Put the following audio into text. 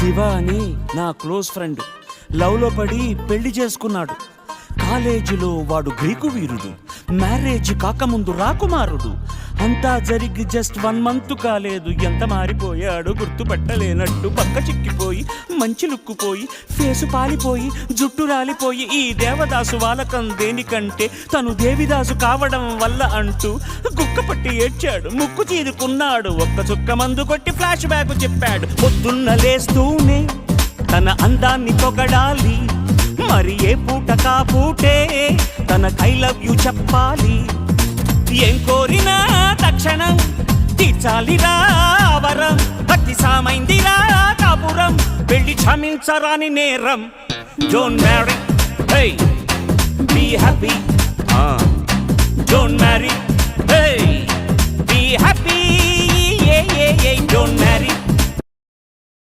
శివ అని నా close friend లవ్లో పడి పెళ్లి చేసుకున్నాడు. కాలేజీలో వాడు గ్రీకు వీరుడు, మ్యారేజ్ కాకముందు రాకుమారుడు. అంతా జరిగి జస్ట్ 1 month కాలేదు, ఎంత మారిపోయాడు గుర్తుపట్టలేనట్టు. పక్క చిక్కిపోయి మంచి లుక్కుపోయి ఫేసు పాలిపోయి జుట్టు రాలిపోయి ఈ దేవదాసు వాలకం దేనికంటే తను దేవిదాసు కావడం వల్ల అంటూ గుక్క పట్టి ఏడ్చాడు, ముక్కు చీరుకున్నాడు. ఒక్క చుక్క మందు కొట్టి ఫ్లాష్ బ్యాక్ చెప్పాడు. పొద్దున్న లేస్తూనే తన అందాన్ని పొగడాలి, మరి ఏ పూట కాపూటే తన ఐ లవ్ యు చెప్పాలి. ఏం కోరినా తక్షణం తీర్చాలిరా వరం, భక్తి సామైందిరా కాపురం, పెళ్లి క్షమించరాని నేరం. Don't marry, hey be happy. Don't marry, hey be happy. Don't marry.